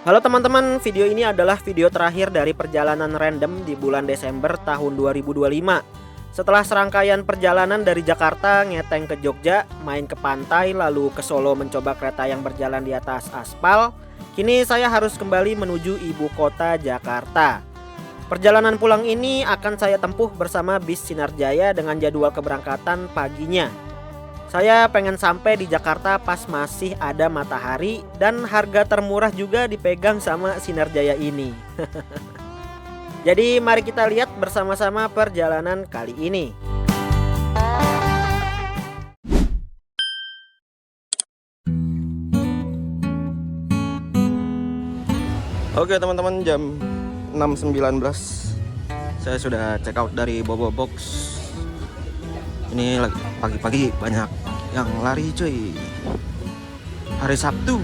Halo teman-teman, video ini adalah video terakhir dari perjalanan random di bulan Desember tahun 2025. Setelah serangkaian perjalanan dari Jakarta ngeteng ke Jogja, main ke pantai, lalu ke Solo mencoba kereta yang berjalan di atas aspal, kini saya harus kembali menuju ibu kota Jakarta. Perjalanan pulang ini akan saya tempuh bersama bis Sinar Jaya dengan jadwal keberangkatan paginya. Saya pengen sampai di Jakarta pas masih ada matahari dan harga termurah juga dipegang sama Sinar Jaya ini. Jadi mari kita lihat bersama-sama perjalanan kali ini. Oke teman-teman, jam 6.19 saya sudah check out dari Bobo Box. Ini lagi pagi-pagi banyak yang lari cuy. Hari Sabtu.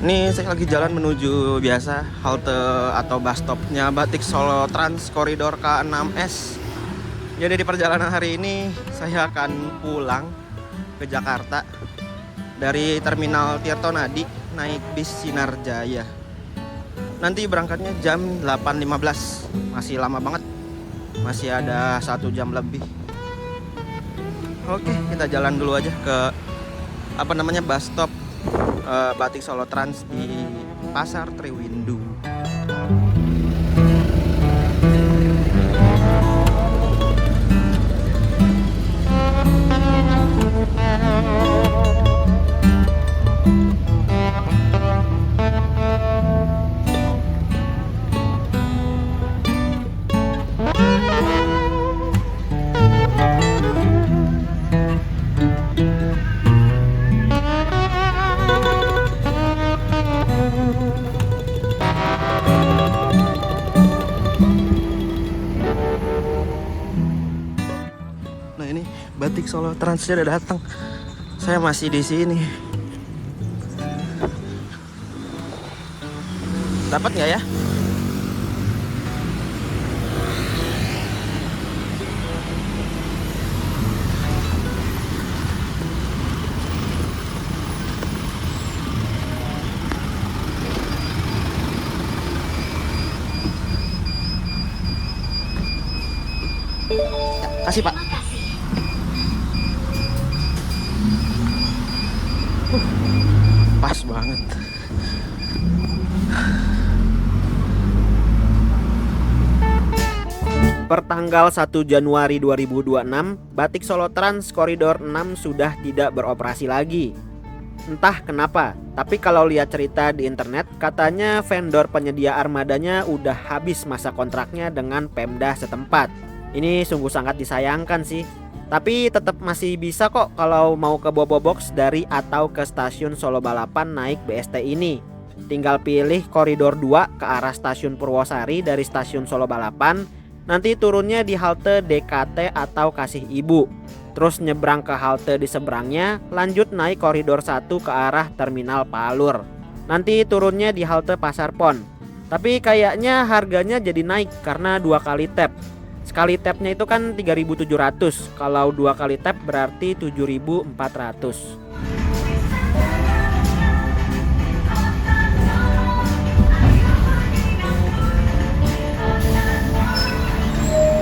Ini saya lagi jalan menuju biasa halte atau bus stopnya Batik Solo Trans Koridor K6S. Jadi di perjalanan hari ini saya akan pulang ke Jakarta dari Terminal Tirtonadi naik bis Sinar Jaya. Nanti berangkatnya jam 8.15. Masih lama banget. Masih ada 1 jam lebih. Oke, kita jalan dulu aja ke bus stop Batik Solo Trans di Pasar Triwindu. Nah ini Batik Solo Transnya udah datang. Saya masih di sini. Dapat nggak ya? Ya, kasih Pak. Pas banget. Pertanggal 1 Januari 2026, Batik Solo Trans Koridor 6 sudah tidak beroperasi lagi. Entah kenapa, tapi kalau lihat cerita di internet, katanya vendor penyedia armadanya udah habis masa kontraknya dengan Pemda setempat. Ini sungguh sangat disayangkan sih. Tapi tetap masih bisa kok kalau mau ke Bobo Box dari atau ke stasiun Solo Balapan naik BST ini. Tinggal pilih koridor 2 ke arah stasiun Purwosari dari stasiun Solo Balapan. Nanti turunnya di halte DKT atau Kasih Ibu. Terus nyebrang ke halte di seberangnya, lanjut naik koridor 1 ke arah Terminal Palur. Nanti turunnya di halte Pasar Pon. Tapi kayaknya harganya jadi naik karena 2 kali tap. Sekali tapnya itu kan 3.700. Kalau 2 kali tap berarti 7.400.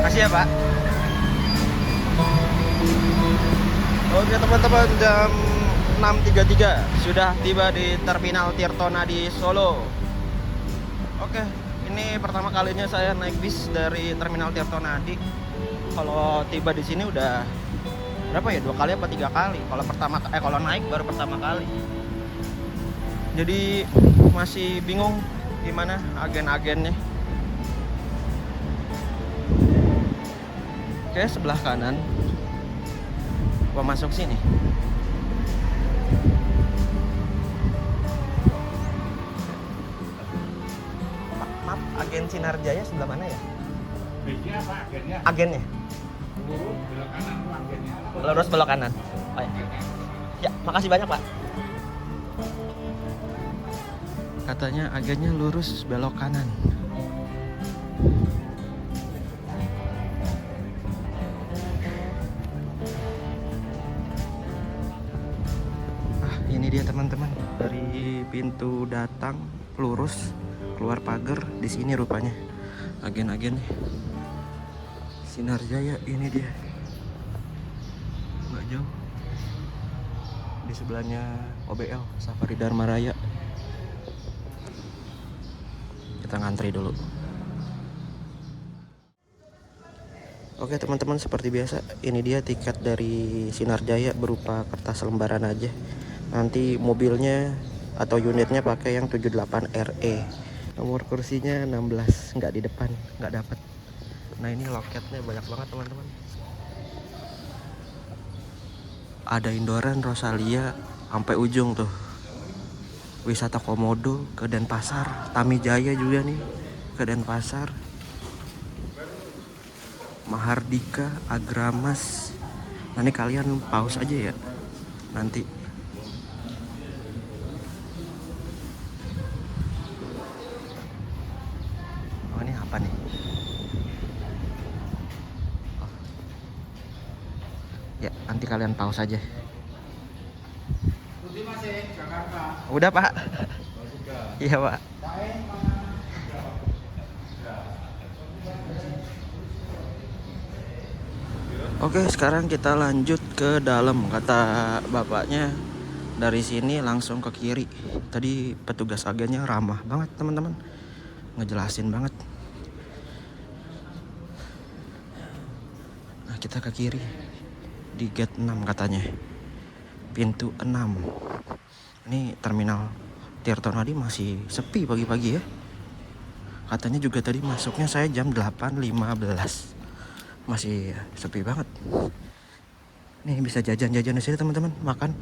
Kasih ya Pak. Oke teman-teman, jam 6.33 sudah tiba di Terminal Tirtonadi Solo. Oke, ini pertama kalinya saya naik bis dari Terminal Tirtonadi. Kalau tiba di sini udah berapa ya? 2 kali apa 3 kali? Kalau naik baru pertama kali. Jadi masih bingung gimana agen-agennya. Oke, sebelah kanan. Gua masuk sini. Maaf, agen Sinar Jaya sebelah mana ya? Bisnya apa agennya? Agennya? Lurus belok kanan tuh agennya. Lurus belok kanan. Oh ya. Ya, makasih banyak Pak. Katanya agennya lurus belok kanan. Ini dia teman-teman, dari pintu datang lurus keluar pagar. Di sini rupanya agen-agen Sinar Jaya. Ini dia, nggak jauh, di sebelahnya OBL Safari Dharma Raya. Kita ngantri dulu. Oke teman-teman, seperti biasa ini dia tiket dari Sinar Jaya berupa kertas lembaran aja. Nanti mobilnya atau unitnya pakai yang 78 RE. Nomor kursinya 16, nggak di depan, nggak dapat. Nah ini loketnya banyak banget teman-teman. Ada Indoran, Rosalia, sampai ujung tuh. Wisata Komodo ke Denpasar, Tamijaya juga nih ke Denpasar. Mahardika, Agramas. Nanti kalian pause aja ya nanti. Oh ini apa nih? Oh. Ya nanti kalian pause aja. Udah Pak? Iya Pak. Oke, sekarang kita lanjut ke dalam. Kata bapaknya dari sini langsung ke kiri. Tadi petugas agennya ramah banget teman-teman, ngejelasin banget. Nah kita ke kiri di gate 6 katanya, pintu 6. Ini terminal Tirtonadi masih sepi pagi-pagi ya. Katanya juga tadi masuknya saya jam 8.15. Masih sepi banget. Nih bisa jajan-jajan di sini teman-teman, makan.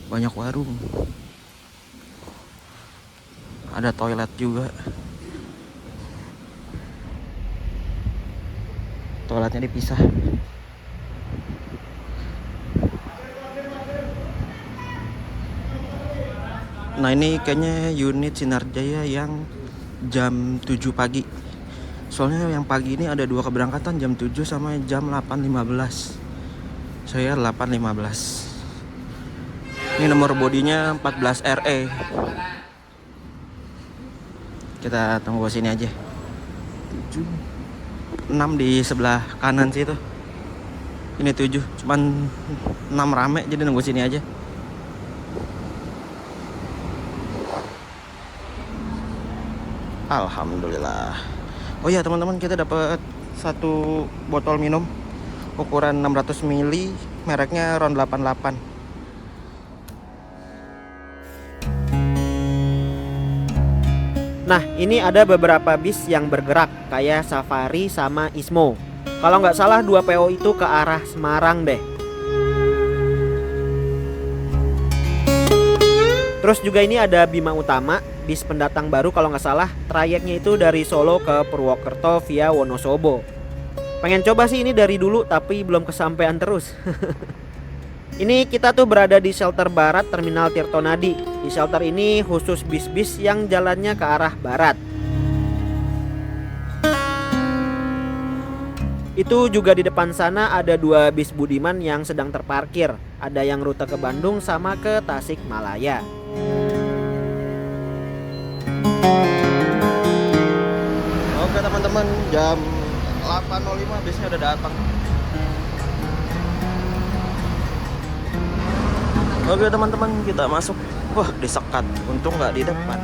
Banyak warung. Ada toilet juga. Toiletnya dipisah. Nah ini kayaknya unit Sinar Jaya yang jam 7 pagi. Soalnya yang pagi ini ada 2 keberangkatan, jam 7 sama jam 8.15. Saya 8.15. Ini nomor bodinya 14 RE. Kita tunggu sini aja. 7 6 di sebelah kanan situ. Ini 7, cuman 6 rame, jadi nunggu sini aja. Alhamdulillah. Oh ya teman-teman, kita dapat 1 botol minum ukuran 600 ml, mereknya Ron 88. Nah, ini ada beberapa bis yang bergerak kayak Safari sama Ismo. Kalau nggak salah 2 PO itu ke arah Semarang deh. Terus juga ini ada Bima Utama, bis pendatang baru kalau nggak salah. Trayeknya itu dari Solo ke Purwokerto via Wonosobo. Pengen coba sih ini dari dulu tapi belum kesampaian terus. Ini kita tuh berada di shelter barat Terminal Tirtonadi. Di shelter ini khusus bis-bis yang jalannya ke arah barat. Itu juga di depan sana ada 2 bis Budiman yang sedang terparkir. Ada yang rute ke Bandung sama ke Tasikmalaya. Oke teman-teman, jam 8.05 bisnya udah datang. Oke teman-teman, kita masuk. Wah, disekat. Untung nggak di depan.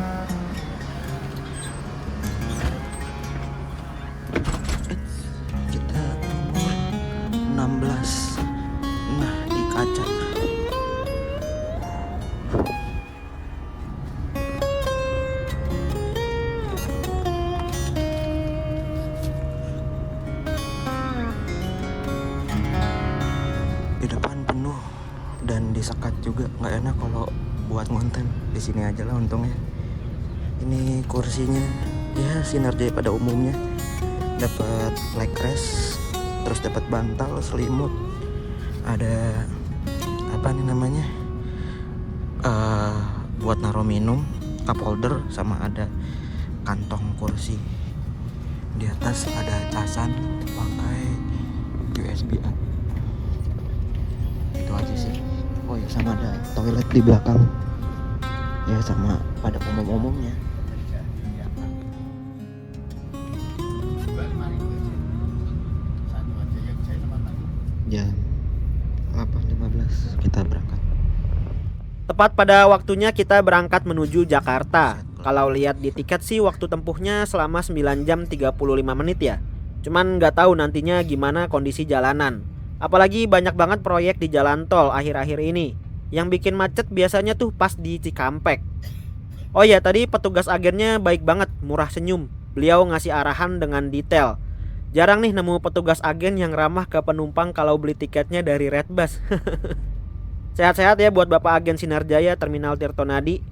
Kita nomor 16. Nah, di kaca. Di depan penuh dan disekat juga, nggak enak kalau buat konten. Di sini aja lah untungnya. Ini kursinya ya Sinar Jaya pada umumnya, dapat leg rest, terus dapat bantal, selimut, ada apa nih namanya, buat naruh minum, cup holder, sama ada kantong kursi. Di atas ada casan pakai USB A. sama ada toilet di belakang ya, sama pada umum-umumnya. Jam 8.15 kita berangkat. Tepat pada waktunya kita berangkat menuju Jakarta. Kalau lihat di tiket sih waktu tempuhnya selama 9 jam 35 menit ya. Cuman nggak tahu nantinya gimana kondisi jalanan. Apalagi banyak banget proyek di jalan tol akhir-akhir ini. Yang bikin macet biasanya tuh pas di Cikampek. Oh ya, tadi petugas agennya baik banget, murah senyum. Beliau ngasih arahan dengan detail. Jarang nih nemu petugas agen yang ramah ke penumpang kalau beli tiketnya dari Redbus. Sehat-sehat ya buat Bapak Agen Sinarjaya Terminal Tirtonadi.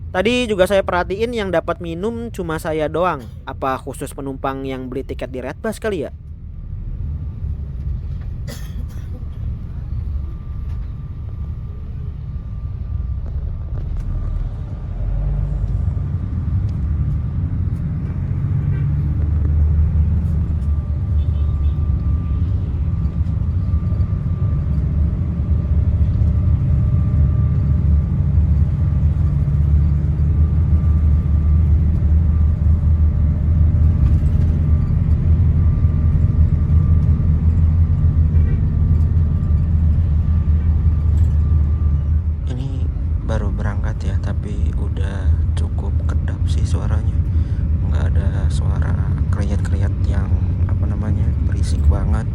Tadi juga saya perhatiin yang dapat minum cuma saya doang. Apa khusus penumpang yang beli tiket di Redbus kali ya? Ini baru berangkat ya, tapi udah cukup kedap sih suaranya. Nggak ada suara kriat-kriat yang apa namanya berisik banget.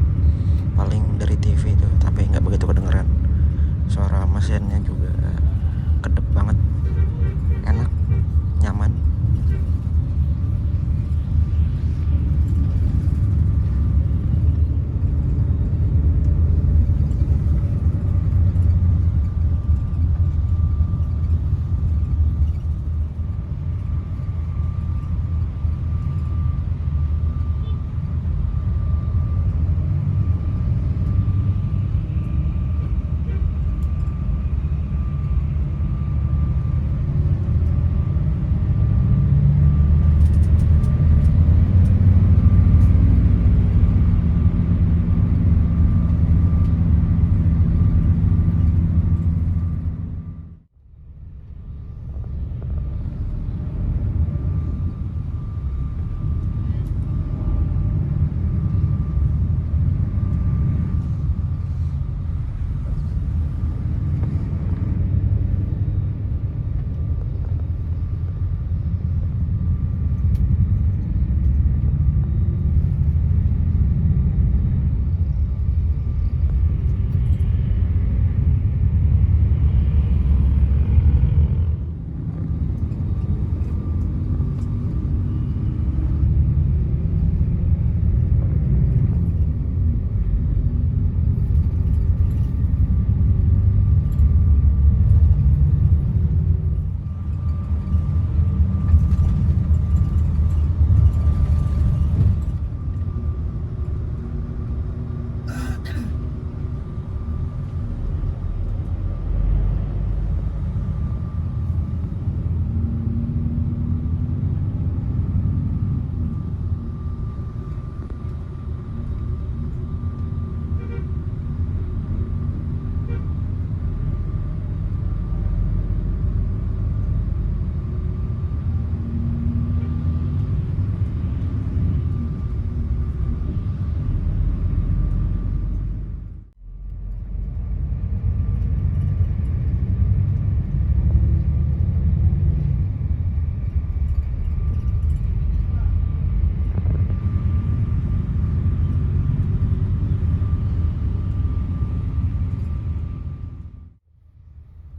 Paling dari TV itu, tapi nggak begitu kedengeran. Suara mesinnya juga kedap banget, enak, nyaman.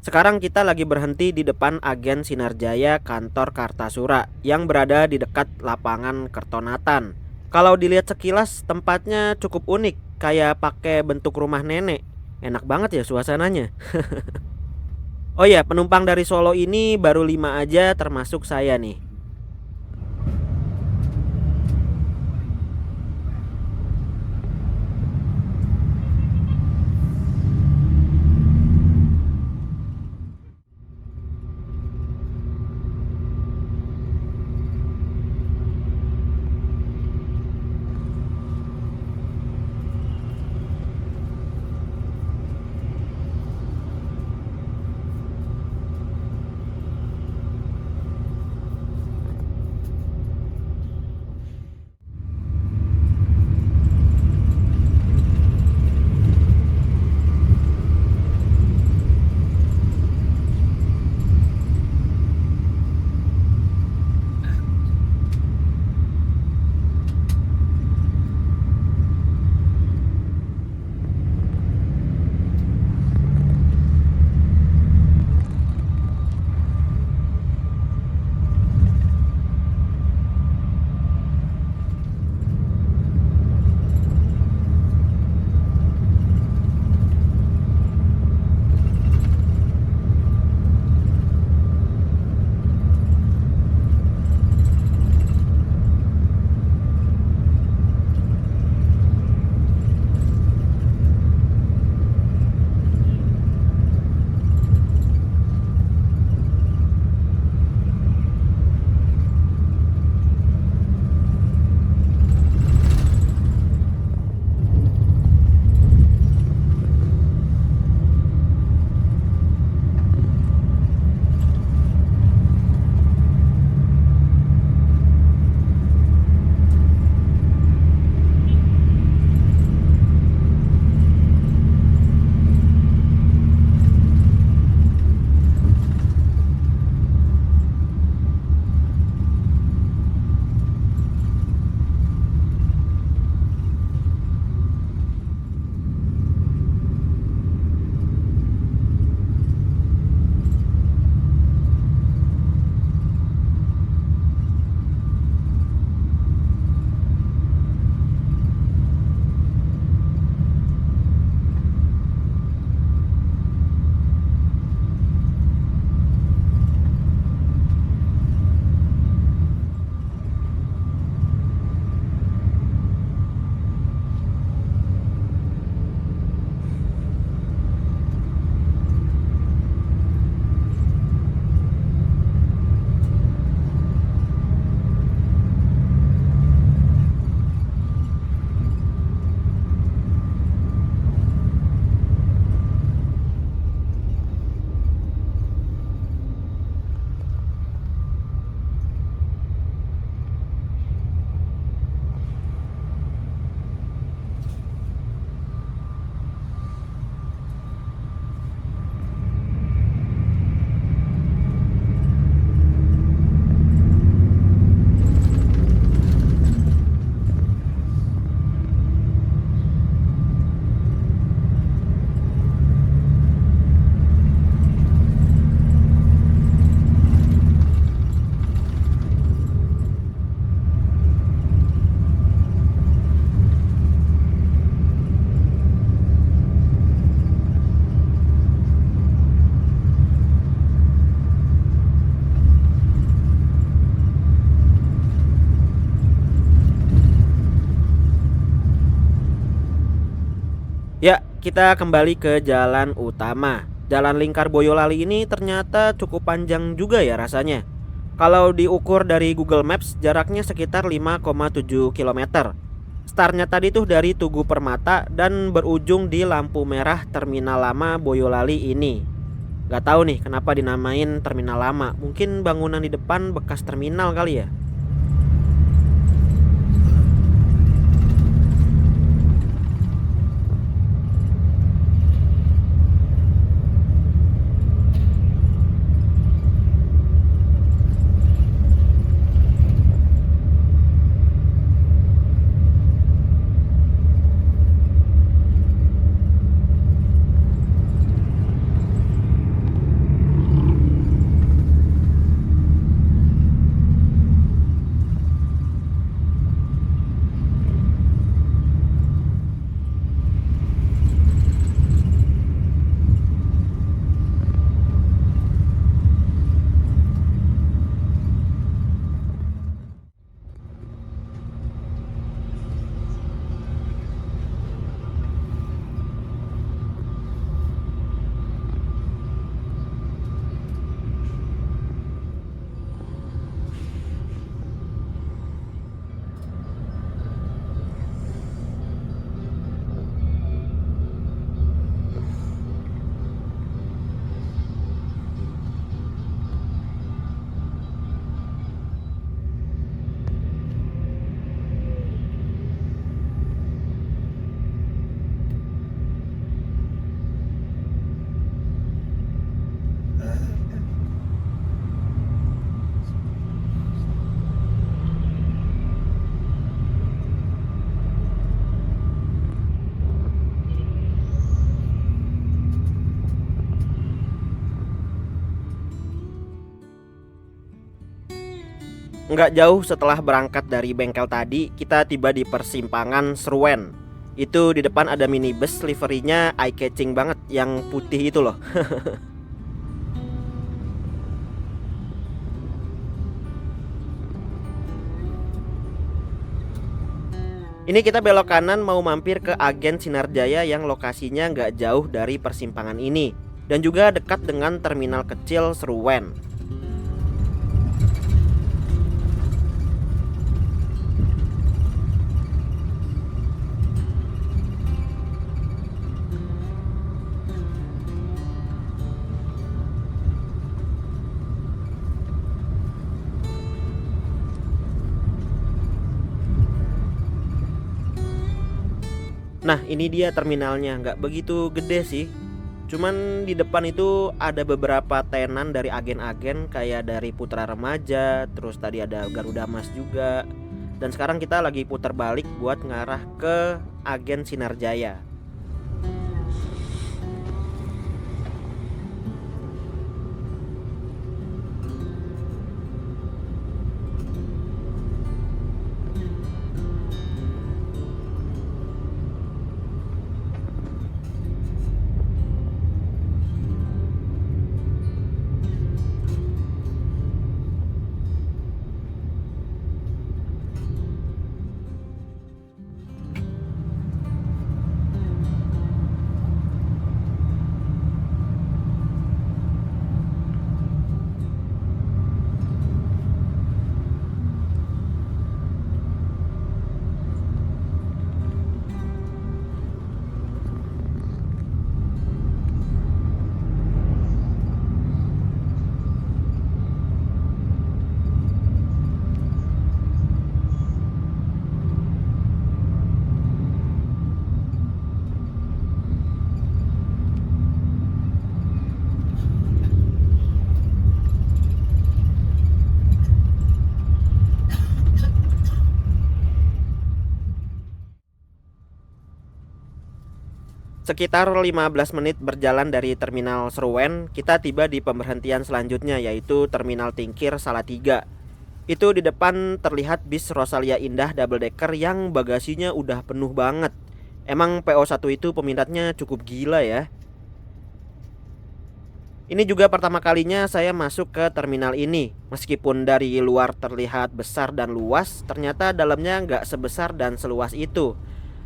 Sekarang kita lagi berhenti di depan Agen Sinarjaya Kantor Kartasura yang berada di dekat lapangan Kertonatan. Kalau dilihat sekilas tempatnya cukup unik, kayak pakai bentuk rumah nenek. Enak banget ya suasananya. Oh ya, penumpang dari Solo ini baru 5 aja termasuk saya nih. kita kembali ke jalan utama. Jalan lingkar Boyolali ini ternyata cukup panjang juga ya rasanya. Kalau diukur dari Google Maps, jaraknya sekitar 5,7 km. Startnya tadi tuh dari Tugu Permata dan berujung di lampu merah Terminal Lama Boyolali ini. Gak tahu nih kenapa dinamain Terminal Lama. Mungkin bangunan di depan bekas terminal kali ya. Nggak jauh setelah berangkat dari bengkel tadi, kita tiba di persimpangan Seruen. Itu di depan ada minibus liverinya eye catching banget, yang putih itu loh. Ini kita belok kanan mau mampir ke Agen Sinar Jaya yang lokasinya nggak jauh dari persimpangan ini, dan juga dekat dengan terminal kecil Seruen. Nah ini dia terminalnya, nggak begitu gede sih. Cuman di depan itu ada beberapa tenan dari agen-agen, kayak dari Putra Remaja, terus tadi ada Garuda Mas juga. Dan sekarang kita lagi putar balik buat ngarah ke Agen Sinar Jaya. Sekitar 15 menit berjalan dari Terminal Seruen, kita tiba di pemberhentian selanjutnya, yaitu Terminal Tingkir Salatiga. Itu di depan terlihat bis Rosalia Indah double decker yang bagasinya udah penuh banget. Emang PO1 itu peminatnya cukup gila ya. Ini juga pertama kalinya saya masuk ke terminal ini. Meskipun dari luar terlihat besar dan luas, ternyata dalamnya nggak sebesar dan seluas itu.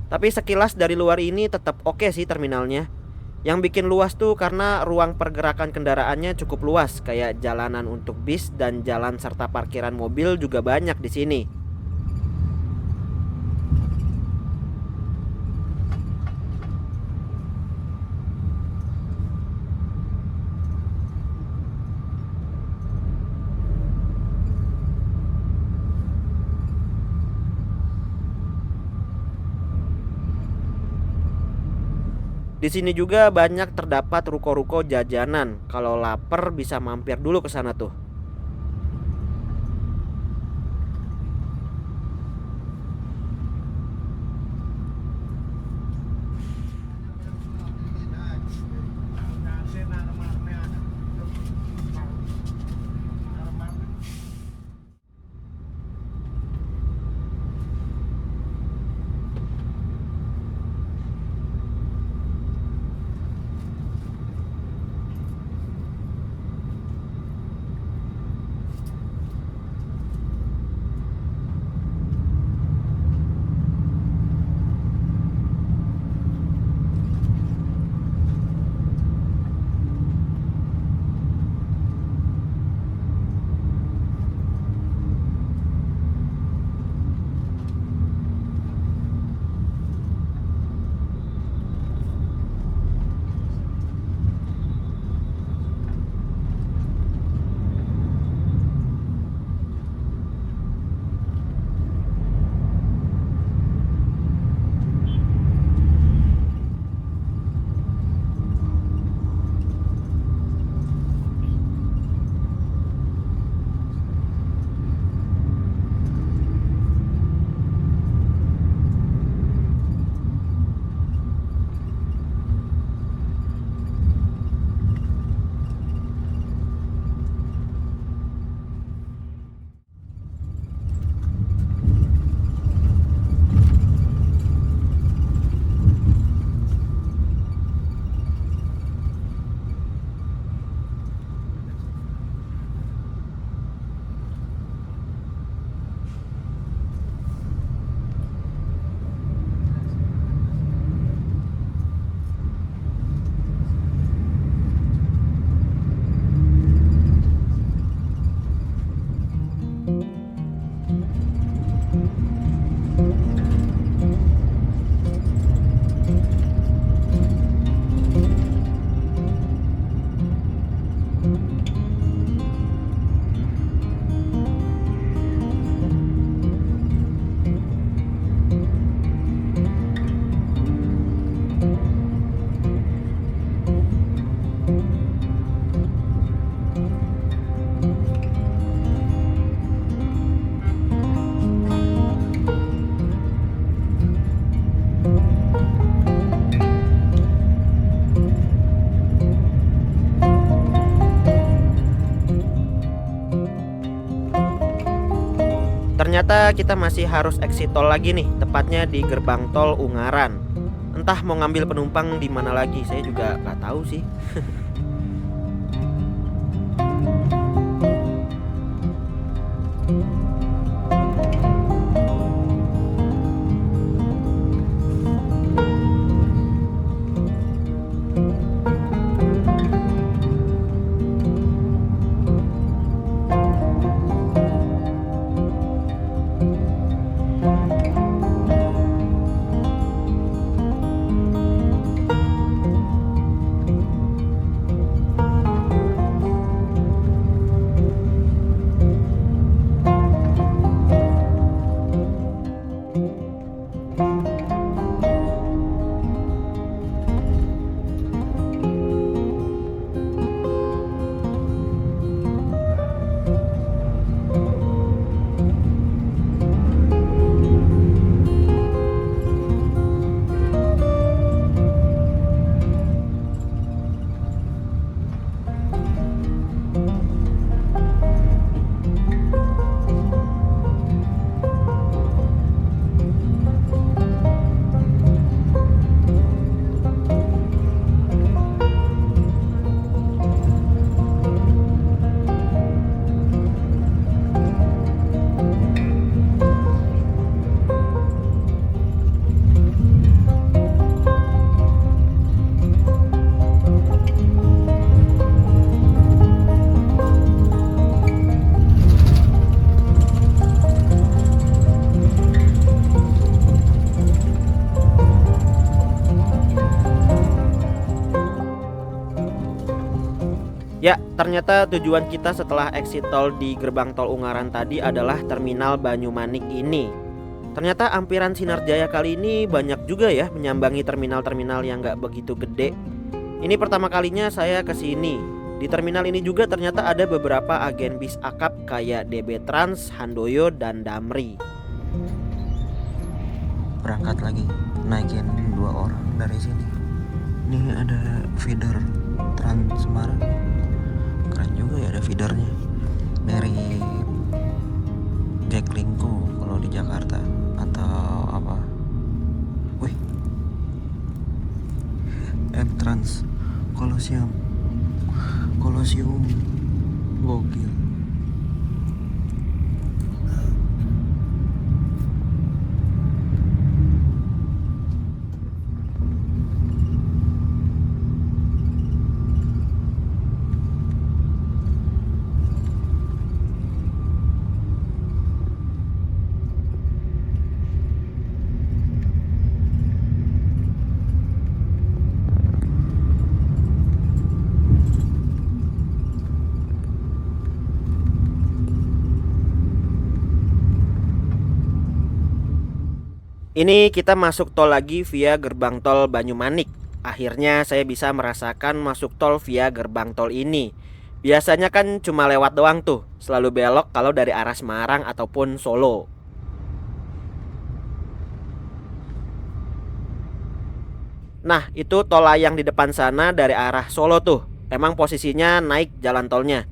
Tapi sekilas dari luar ini tetap oke sih terminalnya. Yang bikin luas tuh karena ruang pergerakan kendaraannya cukup luas, kayak jalanan untuk bis dan jalan serta parkiran mobil juga banyak di sini. Di sini juga banyak terdapat ruko-ruko jajanan. Kalau lapar bisa mampir dulu ke sana tuh. Ternyata kita masih harus exit tol lagi nih, tepatnya di gerbang tol Ungaran. Entah mau ngambil penumpang di mana lagi, saya juga nggak tahu sih. Ya, ternyata tujuan kita setelah exit tol di gerbang tol Ungaran tadi adalah terminal Banyumanik ini. Ternyata ampiran Sinarjaya kali ini banyak juga ya menyambangi terminal-terminal yang gak begitu gede. Ini pertama kalinya saya kesini. Di terminal ini juga ternyata ada beberapa agen bis akap kayak DB Trans, Handoyo, dan Damri. Berangkat lagi, naikin 2 orang dari sini. Ini ada feeder Trans Semarang. Keren juga ya ada feedernya. Dari Jaklingko kalau di Jakarta atau apa? Wih, M-Trans Kolosium gokil. Ini kita masuk tol lagi via gerbang tol Banyumanik. Akhirnya saya bisa merasakan masuk tol via gerbang tol ini. Biasanya kan cuma lewat doang tuh, selalu belok kalau dari arah Semarang ataupun Solo. Nah, itu tol layang di depan sana dari arah Solo tuh. Emang posisinya naik jalan tolnya.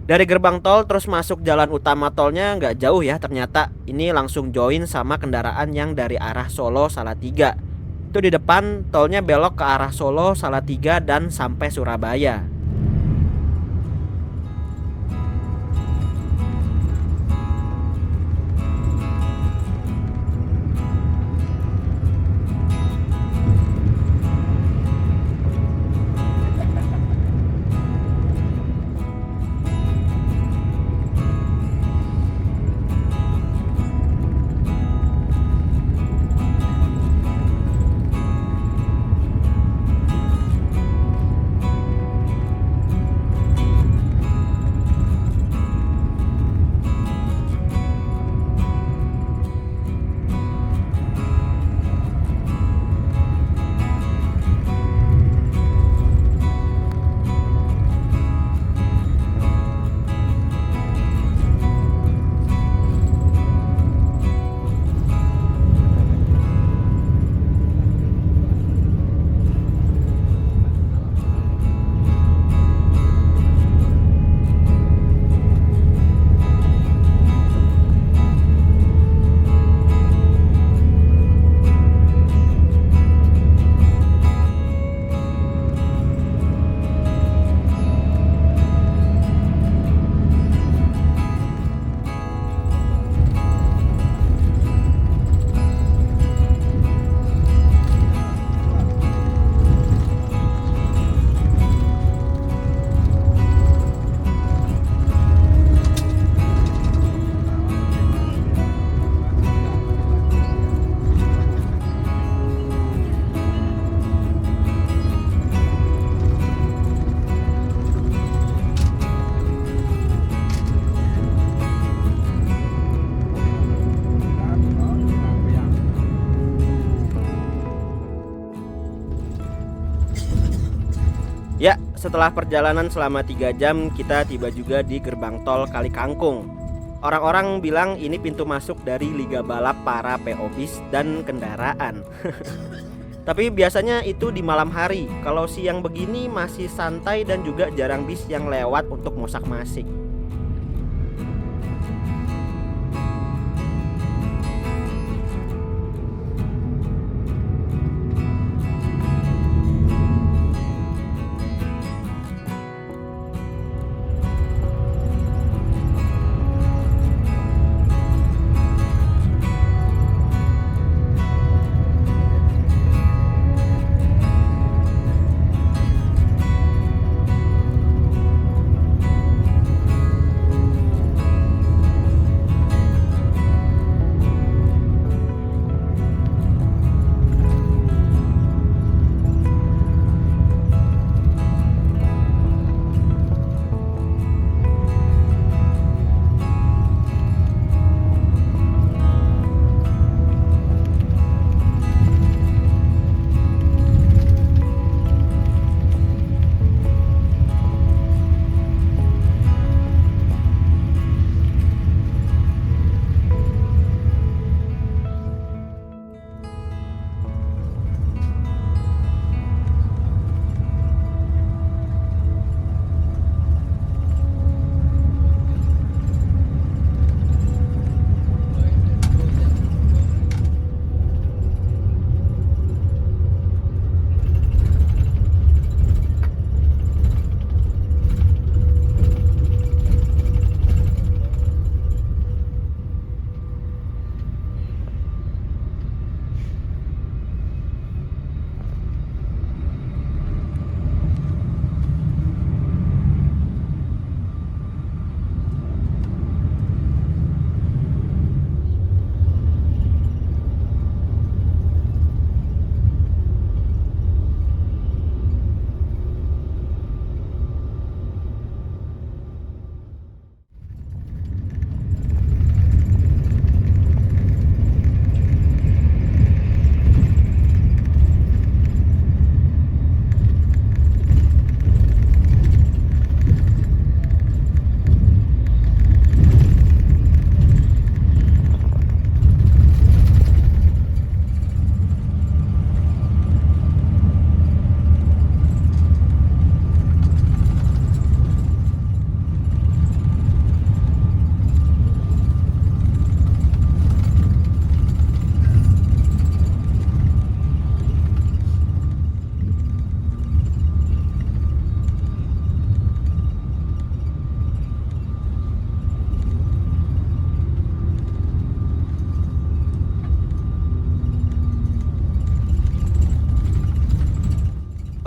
Dari gerbang tol terus masuk jalan utama tolnya nggak jauh ya ternyata. Ini langsung join sama kendaraan yang dari arah Solo Salatiga. Itu di depan tolnya belok ke arah Solo Salatiga dan sampai Surabaya. Ya, setelah perjalanan selama 3 jam kita tiba juga di gerbang tol Kali Kangkung. Orang-orang bilang ini pintu masuk dari liga balap para PO bis dan kendaraan. Tapi biasanya itu di malam hari. Kalau siang begini masih santai dan juga jarang bis yang lewat untuk mosak-masik.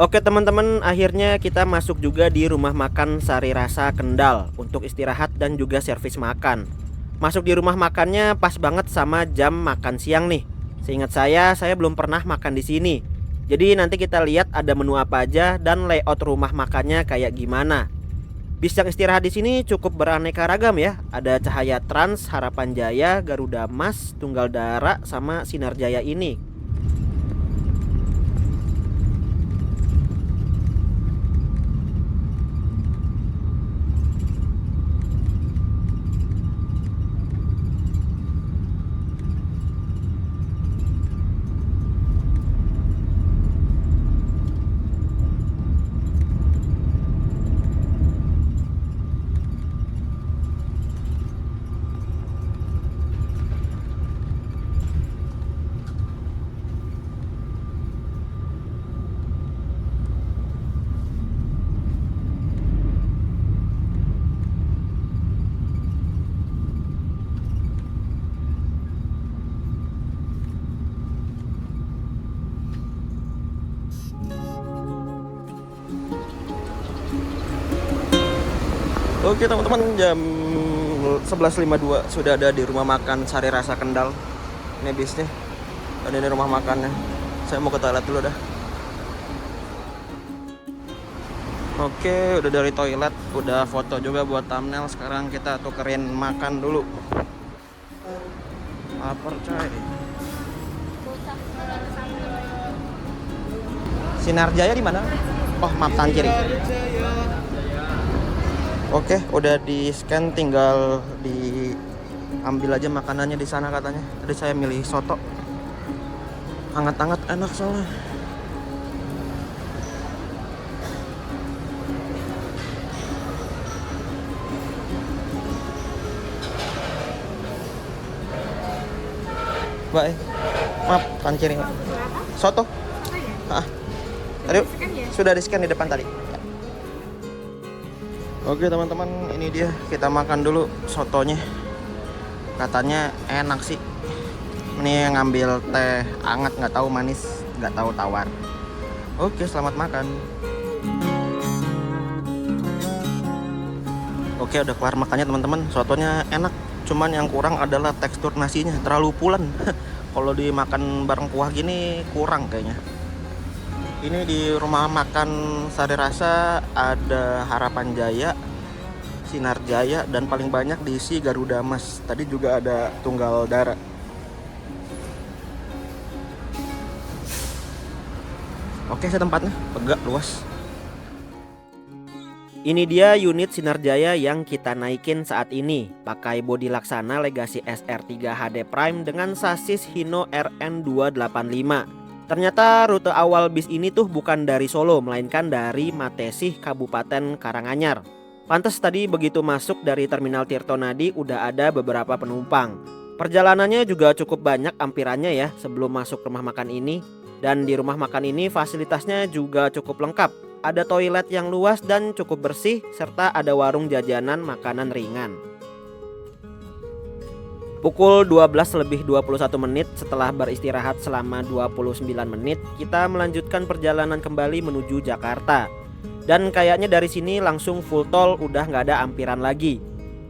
Oke teman-teman, akhirnya kita masuk juga di rumah makan Sari Rasa Kendal untuk istirahat dan juga servis makan. Masuk di rumah makannya pas banget sama jam makan siang nih. Seingat saya belum pernah makan di sini. Jadi nanti kita lihat ada menu apa aja dan layout rumah makannya kayak gimana. Bis yang istirahat di sini cukup beraneka ragam ya. Ada Cahaya Trans, Harapan Jaya, Garuda Mas, Tunggal Dara, sama Sinar Jaya ini. Oke teman-teman, jam 11.52 sudah ada di rumah makan Sari Rasa Kendal. Ini bisnya, dan ini rumah makannya. Saya mau ke toilet dulu dah. Oke, udah dari toilet, udah foto juga buat thumbnail. Sekarang kita tukerin makan dulu. Lapar coy. Sinar Jaya di mana? Oh, maaf, tangan kiri. Oke, udah di scan, tinggal diambil aja makanannya di sana katanya. Tadi saya milih soto, hangat-hangat enak soalnya. Baik, maaf, tangan kiri. Soto. Ah, tadi sudah di scan di depan tadi. Oke teman-teman, ini dia, kita makan dulu sotonya. Katanya enak sih. Ini ngambil teh hangat, nggak tahu manis, nggak tahu tawar. Oke, selamat makan. Oke, udah kelar makannya teman-teman. Sotonya enak, cuman yang kurang adalah tekstur nasinya, terlalu pulen. Kalau dimakan bareng kuah gini kurang kayaknya. Ini di rumah makan Sari Rasa ada Harapan Jaya, Sinar Jaya, dan paling banyak diisi Garuda Mas. Tadi juga ada Tunggal Dara. Oke, saya tempatnya tegak, luas. Ini dia unit Sinar Jaya yang kita naikin saat ini. Pakai bodi Laksana Legacy SR3 HD Prime dengan sasis Hino RN285. Ternyata rute awal bis ini tuh bukan dari Solo, melainkan dari Matesih, Kabupaten Karanganyar. Pantes tadi begitu masuk dari Terminal Tirtonadi udah ada beberapa penumpang. Perjalanannya juga cukup banyak ampirannya ya sebelum masuk rumah makan ini. Dan di rumah makan ini fasilitasnya juga cukup lengkap. Ada toilet yang luas dan cukup bersih, serta ada warung jajanan makanan ringan. Pukul 12:21 setelah beristirahat selama 29 menit, kita melanjutkan perjalanan kembali menuju Jakarta. Dan kayaknya dari sini langsung full tol, udah nggak ada ampiran lagi.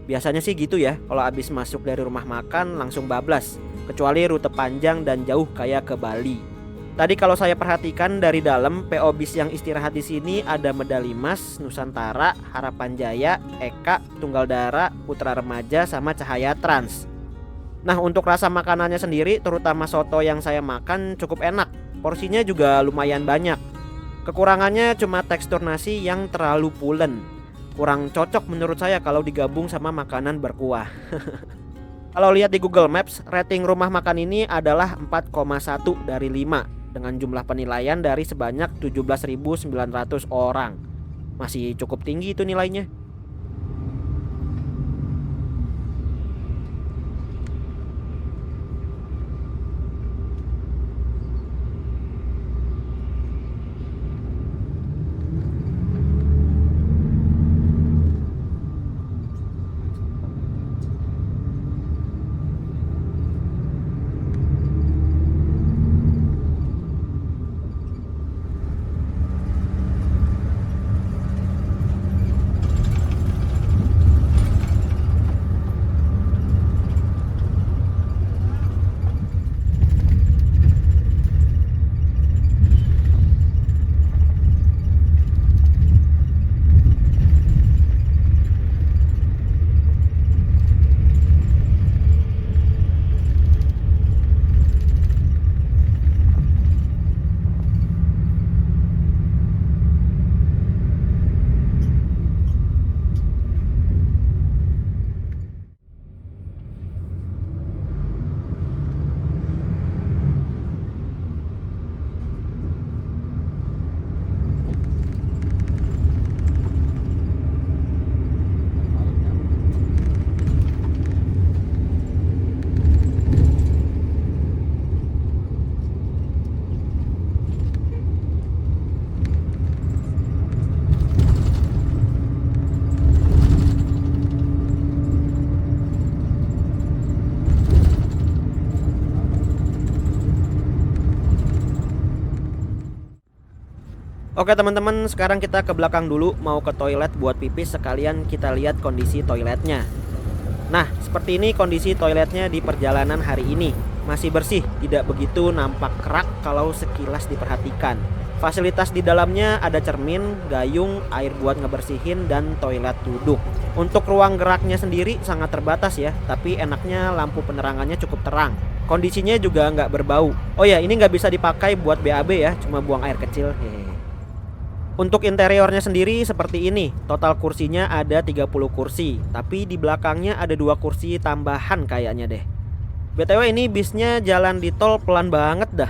Biasanya sih gitu ya, kalau abis masuk dari rumah makan langsung bablas. Kecuali rute panjang dan jauh kayak ke Bali. Tadi kalau saya perhatikan dari dalam, PO bis yang istirahat di sini ada Medali Mas, Nusantara, Harapan Jaya, Eka, Tunggal Dara, Putra Remaja, sama Cahaya Trans. Nah, untuk rasa makanannya sendiri, terutama soto yang saya makan cukup enak. Porsinya juga lumayan banyak. Kekurangannya cuma tekstur nasi yang terlalu pulen. Kurang cocok menurut saya kalau digabung sama makanan berkuah. Kalau lihat di Google Maps, rating rumah makan ini adalah 4,1 dari 5 dengan jumlah penilaian dari sebanyak 17.900 orang. Masih cukup tinggi itu nilainya. Oke teman-teman, sekarang kita ke belakang dulu, mau ke toilet buat pipis, sekalian kita lihat kondisi toiletnya. Nah, seperti ini kondisi toiletnya di perjalanan hari ini. Masih bersih, tidak begitu nampak kerak kalau sekilas diperhatikan. Fasilitas di dalamnya ada cermin, gayung, air buat ngebersihin, dan toilet duduk. Untuk ruang geraknya sendiri sangat terbatas ya, tapi enaknya lampu penerangannya cukup terang. Kondisinya juga nggak berbau. Oh ya, ini nggak bisa dipakai buat BAB ya, cuma buang air kecil. Hehehe. Untuk interiornya sendiri seperti ini. Total kursinya ada 30 kursi, tapi di belakangnya ada 2 kursi tambahan kayaknya deh. BTW ini bisnya jalan di tol pelan banget dah.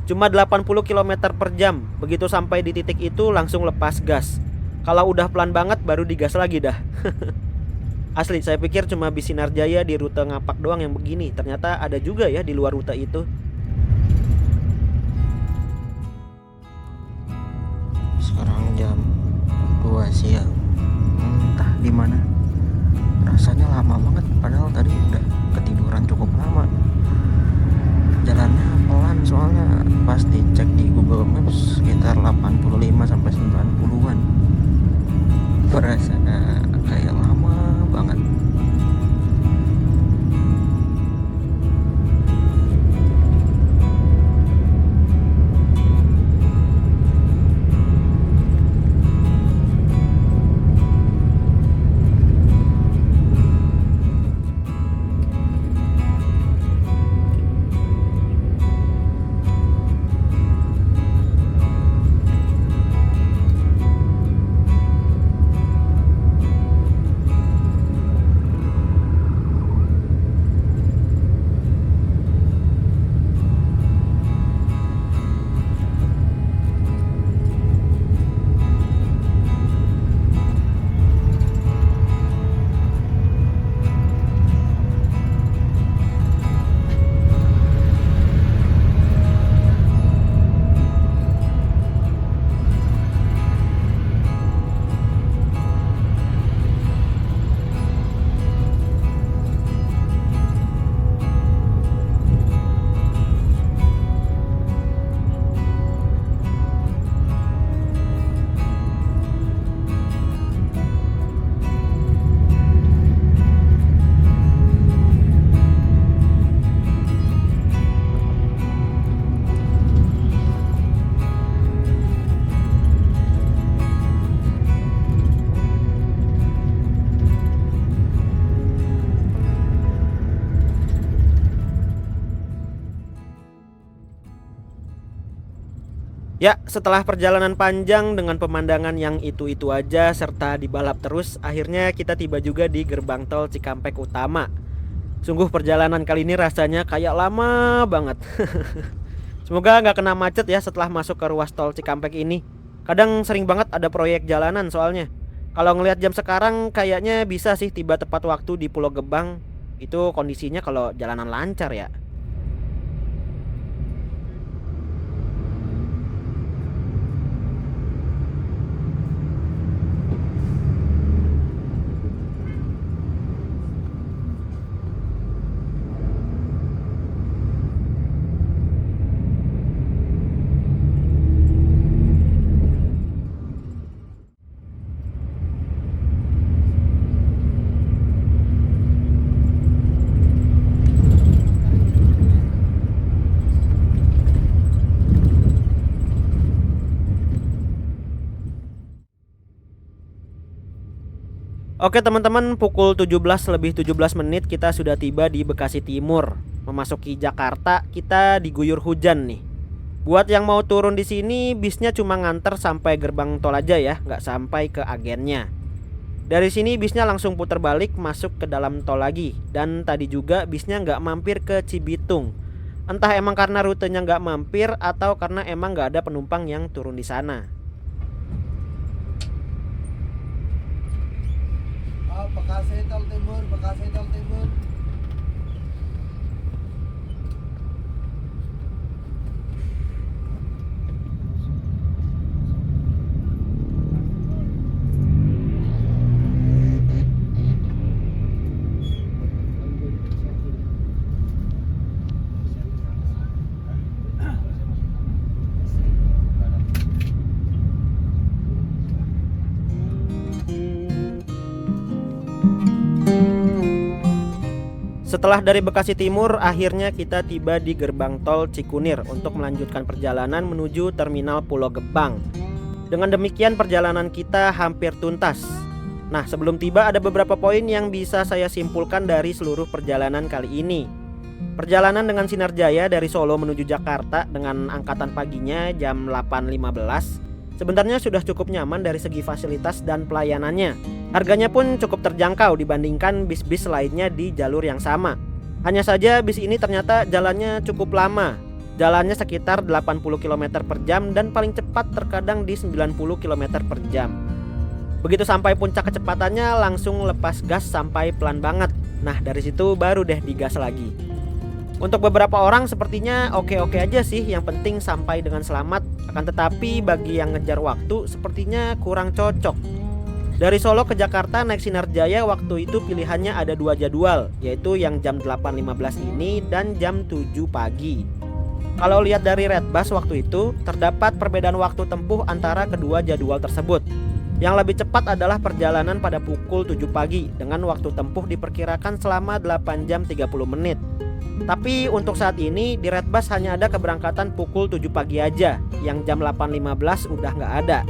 Cuma 80 km per jam. Begitu sampai di titik itu langsung lepas gas. Kalau udah pelan banget baru digas lagi dah. Asli saya pikir cuma bis Sinar Jaya di rute Ngapak doang yang begini. Ternyata ada juga ya di luar rute itu. Sekarang jam 2 siang. Entah di mana. Rasanya lama banget padahal tadi udah ketiduran cukup lama. Jalannya pelan soalnya pas dicek di Google Maps sekitar 85 sampai 90-an. Berasa kayak lama banget. Ya, setelah perjalanan panjang dengan pemandangan yang itu-itu aja serta dibalap terus, akhirnya kita tiba juga di gerbang tol Cikampek Utama. Sungguh perjalanan kali ini rasanya kayak lama banget. Semoga nggak kena macet ya setelah masuk ke ruas tol Cikampek ini. Kadang sering banget ada proyek jalanan soalnya. Kalau ngelihat jam sekarang kayaknya bisa sih tiba tepat waktu di Pulau Gebang. Itu kondisinya kalau jalanan lancar ya. Oke teman-teman, pukul 17:17 kita sudah tiba di Bekasi Timur. Memasuki Jakarta, kita diguyur hujan nih. Buat yang mau turun di sini, bisnya cuma nganter sampai gerbang tol aja ya, nggak sampai ke agennya. Dari sini bisnya langsung putar balik masuk ke dalam tol lagi. Dan tadi juga bisnya nggak mampir ke Cibitung. Entah emang karena rutenya nggak mampir atau karena emang nggak ada penumpang yang turun di sana. Bekasi Tol Timur, Bekasi Tol Timur. Setelah dari Bekasi Timur, akhirnya kita tiba di gerbang tol Cikunir untuk melanjutkan perjalanan menuju terminal Pulau Gebang. Dengan demikian perjalanan kita hampir tuntas. Nah, sebelum tiba ada beberapa poin yang bisa saya simpulkan dari seluruh perjalanan kali ini. Perjalanan dengan Sinar Jaya dari Solo menuju Jakarta dengan angkatan paginya jam 8.15 sebenarnya sudah cukup nyaman dari segi fasilitas dan pelayanannya. Harganya pun cukup terjangkau dibandingkan bis-bis lainnya di jalur yang sama. Hanya saja bis ini ternyata jalannya cukup lama. Jalannya sekitar 80 km per jam dan paling cepat terkadang di 90 km per jam. Begitu sampai puncak kecepatannya langsung lepas gas sampai pelan banget. Nah, dari situ baru deh digas lagi. Untuk beberapa orang sepertinya oke-oke aja sih, yang penting sampai dengan selamat. Akan tetapi bagi yang ngejar waktu sepertinya kurang cocok. Dari Solo ke Jakarta naik Sinar Jaya waktu itu pilihannya ada 2 jadwal, yaitu yang jam 8.15 ini dan jam 7 pagi. Kalau lihat dari Redbus waktu itu, terdapat perbedaan waktu tempuh antara kedua jadwal tersebut. Yang lebih cepat adalah perjalanan pada pukul 7 pagi dengan waktu tempuh diperkirakan selama 8 jam 30 menit. Tapi untuk saat ini di Redbus hanya ada keberangkatan pukul 7 pagi aja, yang jam 8.15 udah nggak ada.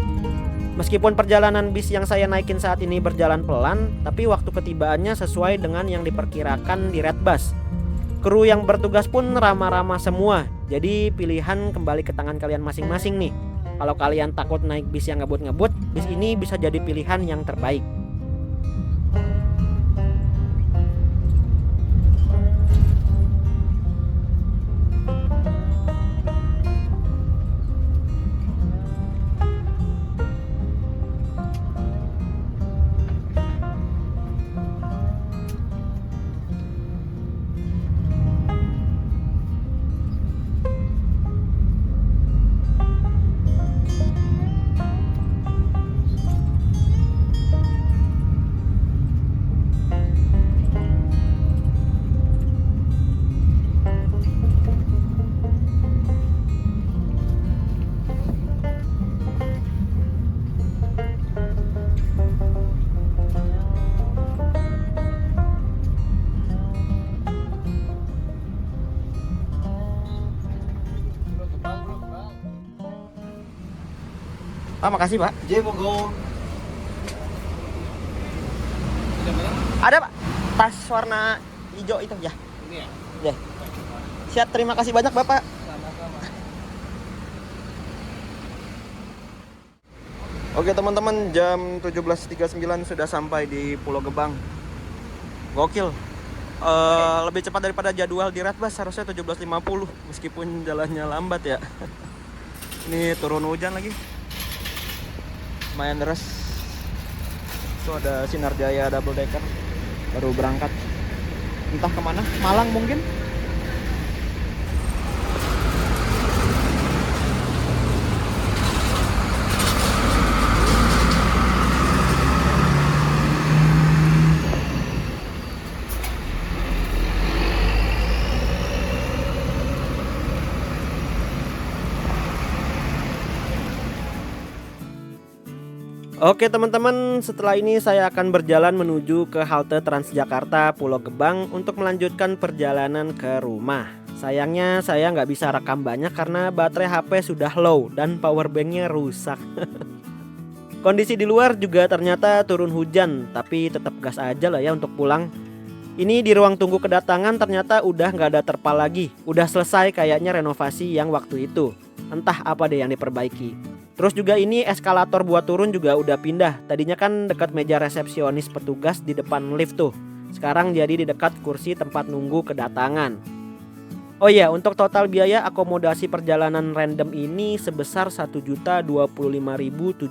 Meskipun perjalanan bis yang saya naikin saat ini berjalan pelan, tapi waktu ketibaannya sesuai dengan yang diperkirakan di Redbus. Kru yang bertugas pun ramah-ramah semua, jadi pilihan kembali ke tangan kalian masing-masing nih. Kalau kalian takut naik bis yang ngebut-ngebut, bis ini bisa jadi pilihan yang terbaik. Pak, makasih Pak. J Mogo. Ada Pak, tas warna hijau itu ya. Ini ya? Ya. Siap, terima kasih banyak Bapak. Oke teman-teman, jam 17.39 sudah sampai di Pulau Gebang. Gokil. Lebih cepat daripada jadwal di Redbus, harusnya 17.50 meskipun jalannya lambat ya. Ini turun hujan lagi. Lumayan deras. Itu ada Sinar Jaya double decker baru berangkat. Entah kemana, Malang mungkin. Oke teman-teman, setelah ini saya akan berjalan menuju ke halte Transjakarta Pulau Gebang untuk melanjutkan perjalanan ke rumah. Sayangnya saya nggak bisa rekam banyak karena baterai HP sudah low dan powerbanknya rusak. Kondisi di luar juga ternyata turun hujan, tapi tetap gas aja lah ya untuk pulang. Ini di ruang tunggu kedatangan ternyata udah nggak ada terpal lagi. Udah selesai kayaknya renovasi yang waktu itu. Entah apa deh yang diperbaiki. Terus juga ini eskalator buat turun juga udah pindah. Tadinya kan dekat meja resepsionis petugas di depan lift tuh. Sekarang jadi di dekat kursi tempat nunggu kedatangan. Oh iya, untuk total biaya akomodasi perjalanan random ini sebesar Rp1.025.700.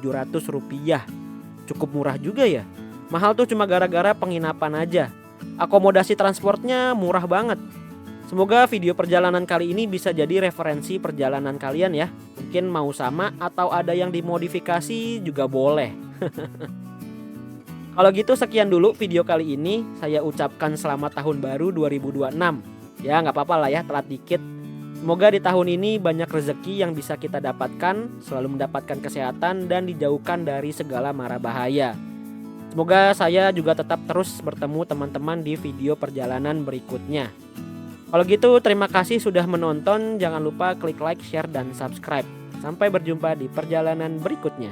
Cukup murah juga ya. Mahal tuh cuma gara-gara penginapan aja. Akomodasi transportnya murah banget. Semoga video perjalanan kali ini bisa jadi referensi perjalanan kalian ya. Mungkin mau sama atau ada yang dimodifikasi juga boleh. Kalau gitu sekian dulu video kali ini. Saya ucapkan selamat tahun baru 2026. Ya nggak apa-apa lah ya, telat dikit. Semoga di tahun ini banyak rezeki yang bisa kita dapatkan, selalu mendapatkan kesehatan dan dijauhkan dari segala mara bahaya. Semoga saya juga tetap terus bertemu teman-teman di video perjalanan berikutnya. Kalau gitu terima kasih sudah menonton. Jangan lupa klik like, share, dan subscribe. Sampai berjumpa di perjalanan berikutnya.